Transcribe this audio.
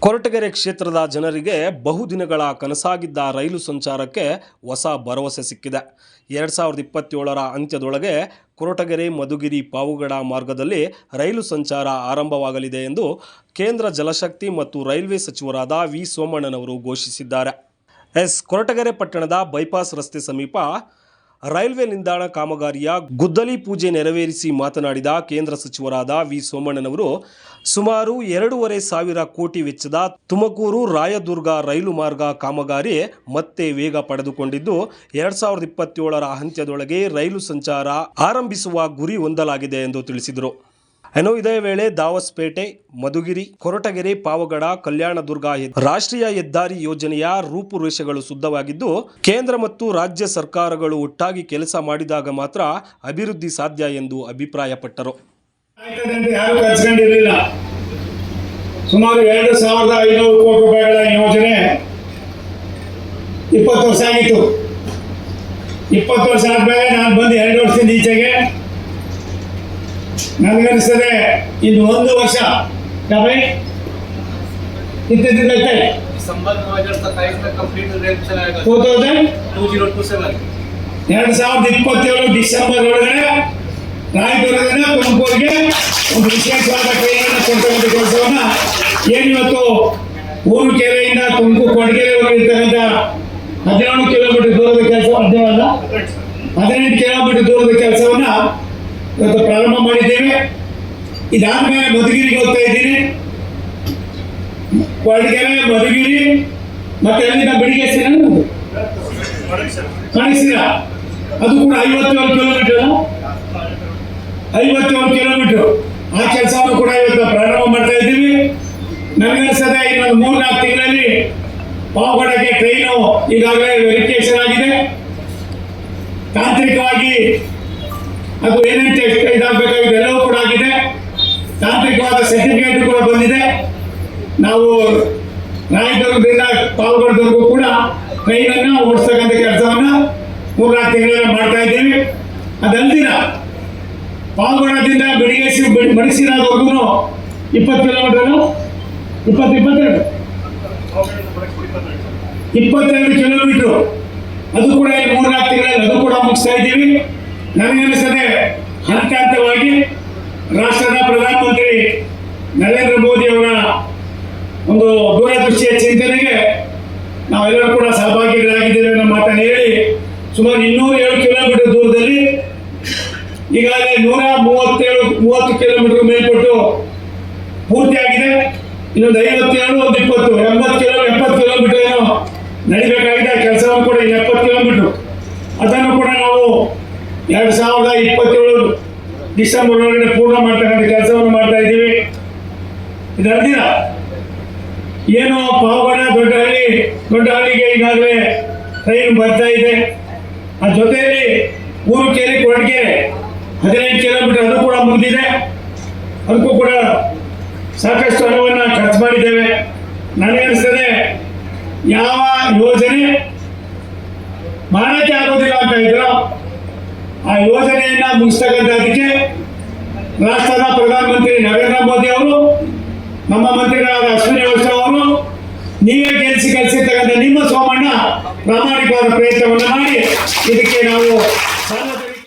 ಕೊರಟಗೆರೆ ಕ್ಷೇತ್ರದ ಜನರಿಗೆ ಬಹುದಿನಗಳ ಕನಸಾಗಿದ್ದ ರೈಲು ಸಂಚಾರಕ್ಕೆ ಹೊಸ ಭರವಸೆ ಸಿಕ್ಕಿದೆ. 2027ರ ಅಂತ್ಯದೊಳಗೆ ಕೊರಟಗೆರೆ ಮಧುಗಿರಿ ಪಾವುಗಡ ಮಾರ್ಗದಲ್ಲಿ ರೈಲು ಸಂಚಾರ ಆರಂಭವಾಗಲಿದೆ ಎಂದು ಕೇಂದ್ರ ಜಲಶಕ್ತಿ ಮತ್ತು ರೈಲ್ವೆ ಸಚಿವರಾದ ವಿ ಸೋಮಣ್ಣನವರು ಘೋಷಿಸಿದ್ದಾರೆ. ಕೊರಟಗೆರೆ ಪಟ್ಟಣದ ಬೈಪಾಸ್ ರಸ್ತೆ ಸಮೀಪ ರೈಲ್ವೆ ನಿಲ್ದಾಣ ಕಾಮಗಾರಿಯ ಗುದ್ದಲಿ ಪೂಜೆ ನೆರವೇರಿಸಿ ಮಾತನಾಡಿದ ಕೇಂದ್ರ ಸಚಿವರಾದ ವಿ ಸೋಮಣ್ಣನವರು, ಸುಮಾರು 2,500 ಕೋಟಿ ವೆಚ್ಚದ ತುಮಕೂರು ರಾಯದುರ್ಗ ರೈಲು ಮಾರ್ಗ ಕಾಮಗಾರಿ ಮತ್ತೆ ವೇಗ ಪಡೆದುಕೊಂಡಿದ್ದು 2027ರ ಅಂತ್ಯದೊಳಗೆ ರೈಲು ಸಂಚಾರ ಆರಂಭಿಸುವ ಗುರಿ ಹೊಂದಲಾಗಿದೆ ಎಂದು ತಿಳಿಸಿದರು. ಇದೇ ವೇಳೆ ದಾವಸ್ಪೇಟೆ, ಮಧುಗಿರಿ, ಕೊರಟಗೆರೆ, ಪಾವಗಡ, ಕಲ್ಯಾಣದುರ್ಗ ರಾಷ್ಟ್ರೀಯ ಹೆದ್ದಾರಿ ಯೋಜನೆಯ ರೂಪುರೇಷೆಗಳು ಸಿದ್ಧವಾಗಿದ್ದು, ಕೇಂದ್ರ ಮತ್ತು ರಾಜ್ಯ ಸರ್ಕಾರಗಳು ಒಟ್ಟಾಗಿ ಕೆಲಸ ಮಾಡಿದಾಗ ಮಾತ್ರ ಅಭಿವೃದ್ಧಿ ಸಾಧ್ಯ ಎಂದು ಅಭಿಪ್ರಾಯಪಟ್ಟರು. ಸುಮಾರು 2,500 ಕೋಟಿ ರೂಪಾಯಿಗಳ ಯೋಜನೆ 20 ವರ್ಷ ಆಗಿತ್ತು. 20 ವರ್ಷ ಆದ್ಮೇಲೆ ನಾನು ಬಂದು 2 ವರ್ಷದಿಂದ ಈಚೆಗೆ ನನಗನ್ನಿಸ್ತದೆ ಇನ್ನು 1 ವರ್ಷ ಇತ್ತಿದ್ದೈತೆ. ಡಿಸೆಂಬರ್ 2027 में कंप्लीट रेल चलाएगा. 2027 ಡಿಸೆಂಬರ್ ಒಳಗಡೆ ರಾಯದುರ್ಗದಿಂದ ತುಮಕೂರಿಗೆ ಒಂದು ವಿಶೇಷವಾದ ಟ್ರೈನನ್ನು ಕೊಡ್ತಕ್ಕಂಥ ಕೆಲಸವನ್ನ ಏನಿವತ್ತು ಊರುಕೆರೆಯಿಂದ ತುಮಕೂರು ಕೊಡಗೆರೆವರೆಗೆ ಇರ್ತಕ್ಕಂಥ 17 ಕಿಲೋಮೀಟರ್ ದೂರದ ಕೆಲಸ, 18 ಕಿಲೋಮೀಟರ್ ದೂರದ ಕೆಲಸವನ್ನ ಇವತ್ತು ಪ್ರಾರಂಭ ಮಾಡಿದ್ದೇವೆ. ಇದಾದ್ಮೇಲೆ ಮಧುಗಿರಿಗೆ ಹೋಗ್ತಾ ಇದ್ದೀನಿ. ಕೊಡಗೆರೆ, ಮಧುಗಿರಿ ಮತ್ತೆ ಅಲ್ಲಿಂದ ಬೆಳಿಗ್ಗೆ ಕಾಣಿಸ್ತೀರ, ಅದು ಕೂಡ 57 ಕಿಲೋಮೀಟರ್. ಆ ಕೆಲಸವನ್ನು ಕೂಡ ಇವತ್ತು ಪ್ರಾರಂಭ ಮಾಡ್ತಾ ಇದ್ದೀವಿ. ನನಗನ್ನಿಸ್ತದೆ ಇನ್ನೊಂದು 3-4 ತಿಂಗಳಲ್ಲಿ ಪಾವಗಡಕ್ಕೆ ಟ್ರೈನು ಈಗಾಗಲೇ ವೆರಿಫಿಕೇಶನ್ ಆಗಿದೆ. ತಾಂತ್ರಿಕವಾಗಿ ಅದು ಏನೇನು ಇದಾಗಬೇಕಾಗಿದೆ ಎಲ್ಲವೂ ಕೂಡ ಆಗಿದೆ. ತಾಂತ್ರಿಕವಾದ ಸರ್ಟಿಫಿಕೇಟ್ ಕೂಡ ಬಂದಿದೆ. ನಾವು ರಾಯದುರ್ಗದಿಂದ ಪಾವಗಡದವರೆಗೂ ಕೂಡ ಟ್ರೈನನ್ನು ಓಡಿಸ್ತಕ್ಕಂಥ ಕೆಲಸವನ್ನ 3-4 ತಿಂಗಳಲ್ಲಿ ಮಾಡ್ತಾ ಇದ್ದೀವಿ. ಅದಲ್ದಿರ ಪಾವಗಡದಿಂದ ಮಡಿಸಿರಾದವರೆಗೂ 20 ಕಿಲೋಮೀಟರ್, 22 ಕಿಲೋಮೀಟರ್, ಅದು ಕೂಡ 3-4 ತಿಂಗಳಲ್ಲಿ ಅದು ಕೂಡ ಮುಗಿಸ್ತಾ ಇದ್ದೀವಿ. ನನಗನ್ನಿಸ್ತದೆ ಹಂತ ಹಂತವಾಗಿ ರಾಷ್ಟ್ರದ ಪ್ರಧಾನಮಂತ್ರಿ ನರೇಂದ್ರ ಮೋದಿ ಅವರ ಒಂದು ದೂರದೃಷ್ಟಿಯ ಚಿಂತನೆಗೆ ನಾವೆಲ್ಲರೂ ಕೂಡ ಸಹಭಾಗಿಗಳಾಗಿದ್ದೇವೆ ಅನ್ನೋ ಮಾತನ್ನು ಹೇಳಿ, ಸುಮಾರು 207 ಕಿಲೋಮೀಟರ್ ದೂರದಲ್ಲಿ ಈಗಾಗಲೇ 130 ಕಿಲೋಮೀಟರ್ ಮೇಲ್ಪಟ್ಟು ಪೂರ್ತಿಯಾಗಿದೆ. ಇನ್ನೊಂದು 57, 20, 70 ಕಿಲೋಮೀಟರ್ ಏನೋ ನಡಿಬೇಕಾಗಿದೆ. ಕೆಲಸವನ್ನು ಕೂಡ 70 ಕಿಲೋಮೀಟರ್ ಅದನ್ನು ಕೂಡ ನಾವು 2027 ಡಿಸೆಂಬರ್ ಒಳಗಡೆ ಪೂರ್ಣ ಮಾಡ್ತಕ್ಕಂಥ ಕೆಲಸವನ್ನು ಮಾಡ್ತಾ ಇದ್ದೀವಿ. ಇದಲ್ದಿರ ಏನು ಪಾವಗಡ ದೊಡ್ಡಹಳ್ಳಿಗೆ ಈಗಾಗಲೇ ಟ್ರೈನ್ ಬರ್ತಾ ಇದೆ. ಆ ಜೊತೆಯಲ್ಲಿ ಊರುಕೆರೆ, ಕೊರಟಗೆರೆ 15 ಕಿಲೋಮೀಟರ್ ಅದು ಕೂಡ ಮುಗಿದಿದೆ. ಅದಕ್ಕೂ ಕೂಡ ಸಾಕಷ್ಟು ಹಣವನ್ನು ಖರ್ಚು ಮಾಡಿದ್ದೇವೆ. ನನಗನ್ನಿಸ್ತದೆ ಯಾವ ಯೋಜನೆ ಮಾಡಕ್ಕೆ ಆಗೋದಿಲ್ಲ ಅಂತ ಇದ್ರು ಆ ಯೋಜನೆಯನ್ನ ಮುಗಿಸ್ತಕ್ಕಂಥದಕ್ಕೆ ರಾಷ್ಟ್ರದ ಪ್ರಧಾನಮಂತ್ರಿ ನರೇಂದ್ರ ಮೋದಿ ಅವರು, ನಮ್ಮ ಮಂತ್ರಿಗಳಾದ ಅಶ್ವಿನಿ ವೈಷ್ಣವ್ ಅವರು, ನೀವೇ ಕಲಿಸಿರ್ತಕ್ಕಂಥ ನಿಮ್ಮ ಸೋಮಣ್ಣ ಪ್ರಾಮಾಣಿಕವಾದ ಪ್ರಯತ್ನವನ್ನು ಮಾಡಿ ಇದಕ್ಕೆ ನಾವು